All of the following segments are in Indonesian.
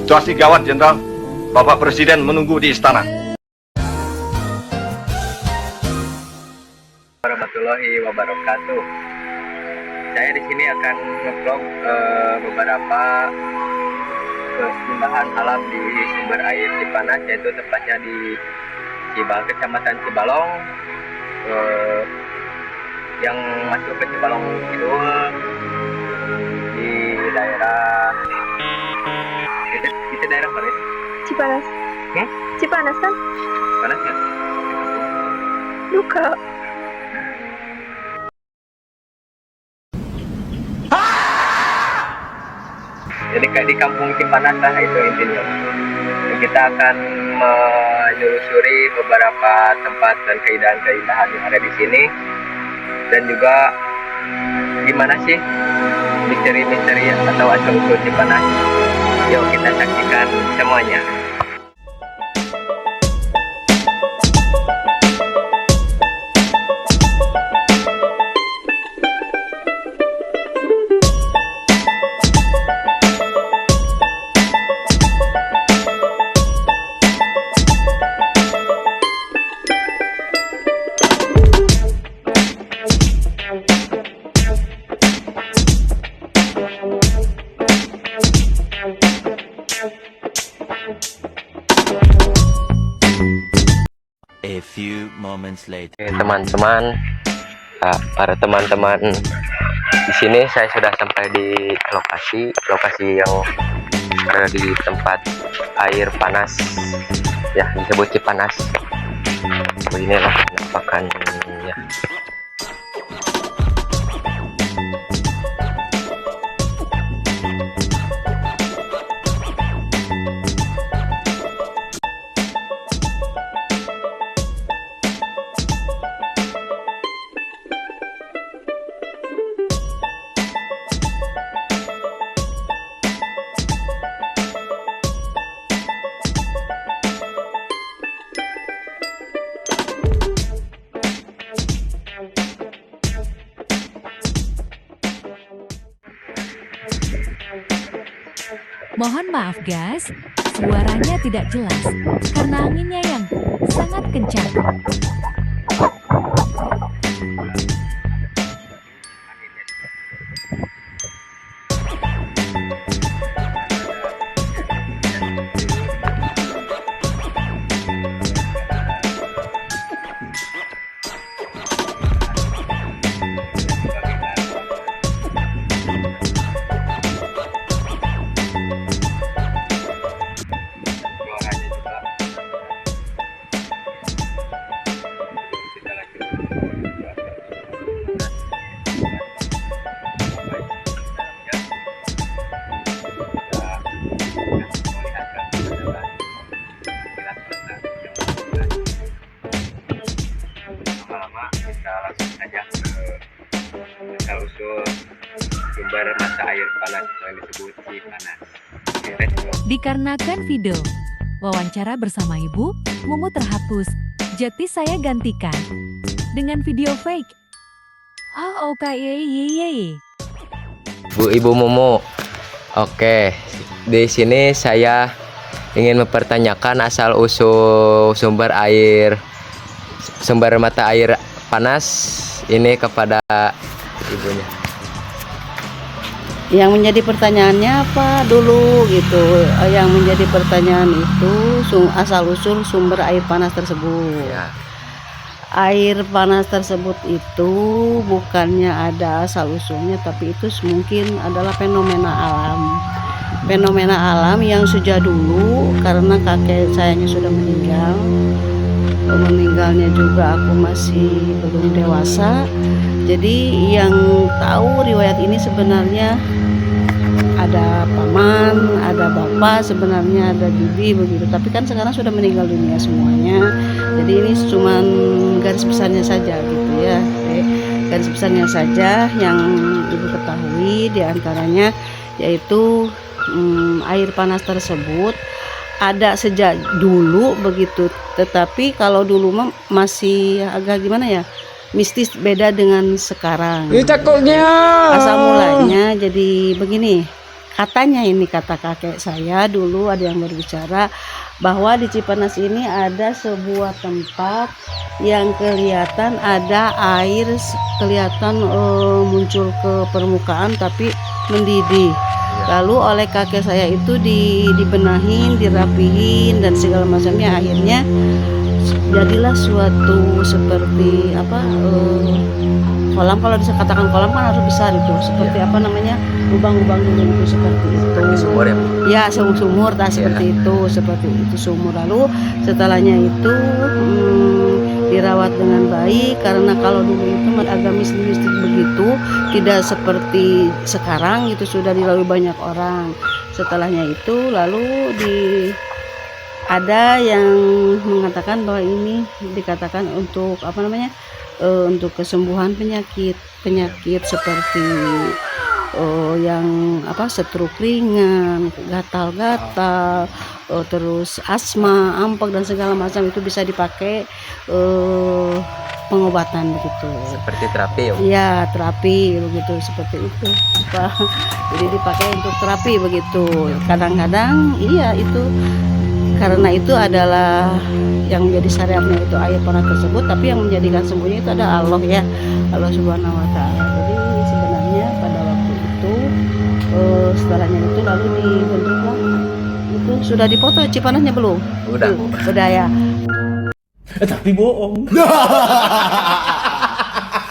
Situasi gawat, Jenderal. Bapak Presiden menunggu di istana. Warahmatullahi wabarakatuh. Saya di sini akan nge-vlog beberapa keindahan alam di sumber air Cipanas, yaitu tepatnya di Kecamatan Cibalong, yang masuk ke Cibalong Kidul, di daerah itu daerah mana itu? Cipanas. Cipanas kan? Cipanas ya? Duka. Jadi kayak di kampung Cipanas lah itu intinya. Kita akan menelusuri beberapa tempat dan keindahan-keindahan yang ada di sini, dan juga gimana sih misteri-misteri atau asal-usul Cipanas. Yuk kita saksikan semuanya. A few moments later. Teman-teman, para teman-teman, di sini saya sudah sampai di lokasi yang berada di tempat air panas, ya disebut Cipanas. Beginilah penampakannya. Mohon maaf guys, suaranya tidak jelas karena anginnya yang sangat kencang. Kita langsung saja ke asal-usul sumber mata air panas yang disebut Cipanas. Oke, let's go. Dikarenakan video wawancara bersama Ibu Mumu terhapus, jadi saya gantikan dengan video fake. Oh, oke, ye. Ibu Mumu. Oke, di sini saya ingin mempertanyakan asal-usul sumber mata air panas ini kepada ibunya. Yang menjadi pertanyaannya apa dulu gitu? Yang menjadi pertanyaan itu asal-usul sumber air panas tersebut. Ya. Air panas tersebut itu bukannya ada asal-usulnya, tapi itu mungkin adalah fenomena alam. Fenomena alam yang sejak dulu, karena kakek sayanya sudah meninggal. Meninggalnya juga aku masih belum dewasa. Jadi yang tahu riwayat ini sebenarnya ada paman, ada bapak, sebenarnya ada bibi begitu. Tapi kan sekarang sudah meninggal dunia semuanya. Jadi ini cuman garis besarnya saja gitu ya. Garis besarnya saja yang ibu ketahui diantaranya yaitu air panas tersebut ada sejak dulu begitu, tetapi kalau dulu masih agak gimana ya, mistis, beda dengan sekarang. Asal mulanya jadi begini, katanya ini kata kakek saya dulu ada yang berbicara bahwa di Cipanas ini ada sebuah tempat yang kelihatan ada air kelihatan muncul ke permukaan tapi mendidih. Lalu oleh kakek saya itu dibenahin, dirapihin dan segala macamnya, akhirnya jadilah suatu seperti apa kolam. Kalau bisa katakan kolam kan harus besar itu, seperti apa namanya, lubang-lubang dulu itu seperti itu. Sumur ya? Ya, sumur seperti itu sumur. Lalu setelahnya itu dirawat dengan baik, karena kalau dulu itu agak mistik begitu, tidak seperti sekarang itu sudah dilalui banyak orang. Setelahnya itu lalu ada yang mengatakan bahwa ini dikatakan untuk apa namanya, untuk kesembuhan penyakit seperti yang apa, stroke ringan, gatal-gatal, terus asma, ampak dan segala macam itu bisa dipakai pengobatan begitu. Seperti terapi ya? Iya, terapi begitu, seperti itu. Jadi dipakai untuk terapi begitu. Kadang-kadang iya itu, karena itu adalah yang menjadi syariatnya itu air panas tersebut, tapi yang menjadikan sembuhnya itu ada Allah ya, Allah Subhanahu Wa Taala. Jadi sebenarnya pada waktu itu setelahnya itu lalu dibentuklah itu, sudah dipoto Cipanasnya belum? Udah ya. Tapi bohong.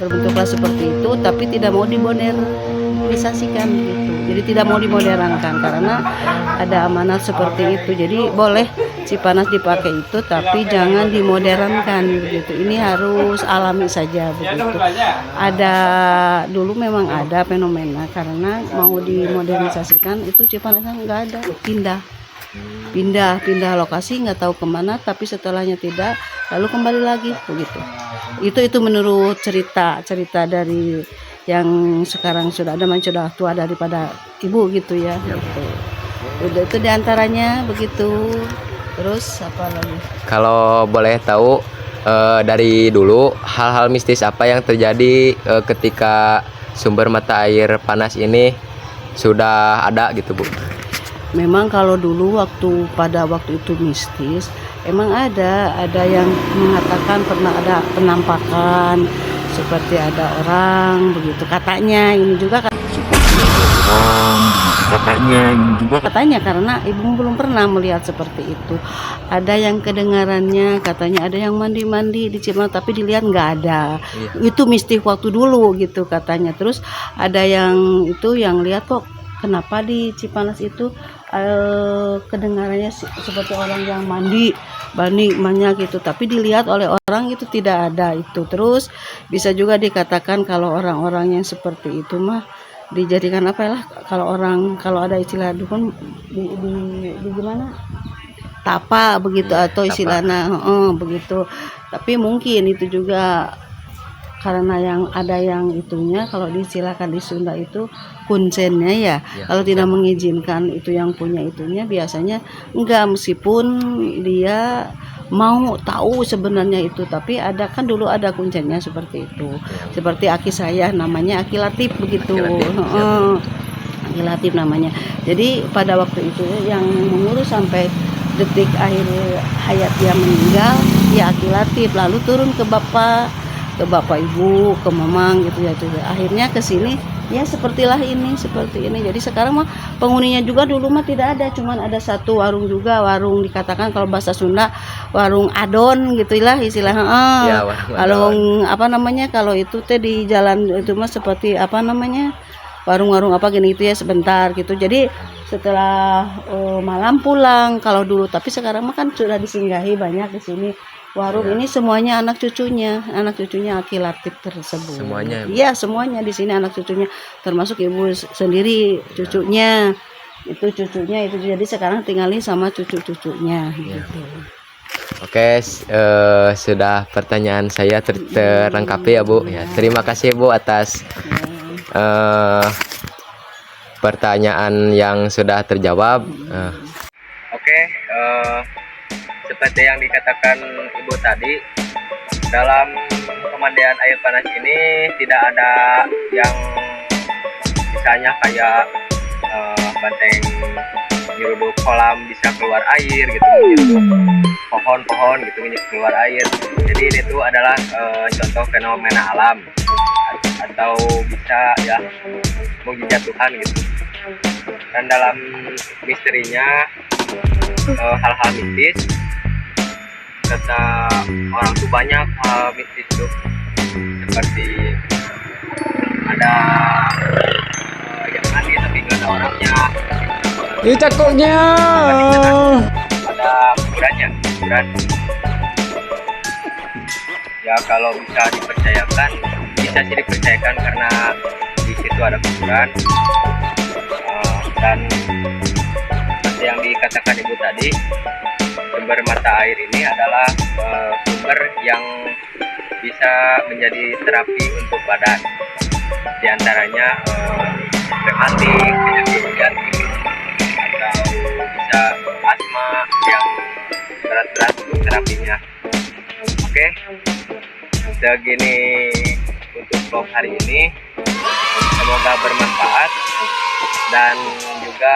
Terbentuklah seperti itu, tapi tidak mau dimodernisasikan gitu. Jadi tidak mau dimodernkan karena ada amanat seperti itu. Jadi boleh Cipanas dipakai itu, tapi jangan dimodernkan begitu. Ini harus alami saja begitu. Ada dulu memang ada fenomena karena mau dimodernalisasikan itu Cipanas nggak ada, pindah lokasi, nggak tahu kemana, tapi setelahnya tidak, lalu kembali lagi begitu. Itu menurut cerita dari yang sekarang sudah ada, sudah tua daripada ibu gitu ya. Gitu. Udah itu diantaranya begitu. Terus apa lagi? Kalau boleh tahu dari dulu hal-hal mistis apa yang terjadi ketika sumber mata air panas ini sudah ada gitu Bu? Memang kalau dulu pada waktu itu mistis, emang ada yang mengatakan pernah ada penampakan seperti ada orang begitu, katanya ini juga kan. Katanya karena ibu belum pernah melihat seperti itu. Ada yang kedengarannya katanya ada yang mandi di Cipanas tapi dilihat nggak ada. Itu mistis waktu dulu gitu katanya. Terus ada yang itu yang lihat kok kenapa di Cipanas itu kedengarannya seperti orang yang mandi banyak gitu, tapi dilihat oleh orang itu tidak ada itu. Terus bisa juga dikatakan kalau orang-orang yang seperti itu mah dijadikan apa lah, kalau ada istilah dukun di gimana, tapa begitu atau istilahnya begitu. Tapi mungkin itu juga karena yang ada yang itunya, kalau diistilahkan di Sunda itu kuncennya ya, kalau tidak mengizinkan itu yang punya itunya biasanya enggak, meskipun dia mau tahu sebenarnya itu, tapi ada kan dulu ada kuncennya seperti itu. Seperti aki saya namanya Aki Latif begitu. Aki Latif namanya. Jadi pada waktu itu yang mengurus sampai detik akhir hayat dia meninggal ya Aki Latif, lalu turun ke bapak ibu, ke mamang gitu ya. Akhirnya ke sini ya seperti ini. Jadi sekarang mah penghuninya juga dulu mah tidak ada, cuman ada satu warung juga, warung dikatakan kalau bahasa Sunda warung adon gitulah istilahnya. Warung apa namanya, kalau itu teh di jalan itu mah seperti apa namanya, warung-warung apa gini gitu ya, sebentar gitu. Jadi setelah malam pulang kalau dulu, tapi sekarang mah kan sudah disinggahi banyak di sini. Warung ini semuanya anak cucunya Aki Latif tersebut. Semuanya? Iya, semuanya di sini anak cucunya, termasuk ibu sendiri cucunya. Itu cucunya itu, jadi sekarang tinggalin sama cucu-cucunya gitu. Oke, sudah pertanyaan saya terlengkapi ya Bu. Ya, terima kasih Bu atas pertanyaan yang sudah terjawab. Oke, seperti yang dikatakan Ibu tadi, dalam pemandian air panas ini tidak ada yang misalnya kayak banteng nyeruduk kolam bisa keluar air gitu, nyeruduk pohon-pohon gitu keluar air. Jadi ini tuh adalah contoh fenomena alam atau bisa ya mukjizat Tuhan gitu. Dan dalam misterinya hal-hal mistis kata orang tuh banyak hal mistis tuh, seperti ada yang mati tapi nggak ada orangnya. Ini cakoknya. Ada kuburan. Ya kalau bisa dipercayakan, bisa sih dipercayakan karena di situ ada kuburan. Dan seperti yang dikatakan ibu tadi, sumber mata air ini adalah sumber yang bisa menjadi terapi untuk badan. Di antaranya rematik, penyakit jantung, atau bisa asma yang berat-berat untuk terapinya. Oke, segini untuk vlog hari ini. Semoga bermanfaat dan juga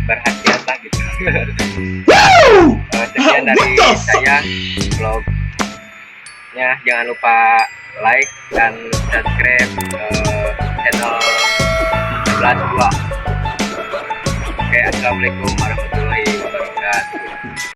berhasiat lah gitu. Sekian dari saya vlognya. Jangan lupa like dan subscribe channel 11.2. Oke, assalamualaikum warahmatullahi wabarakatuh.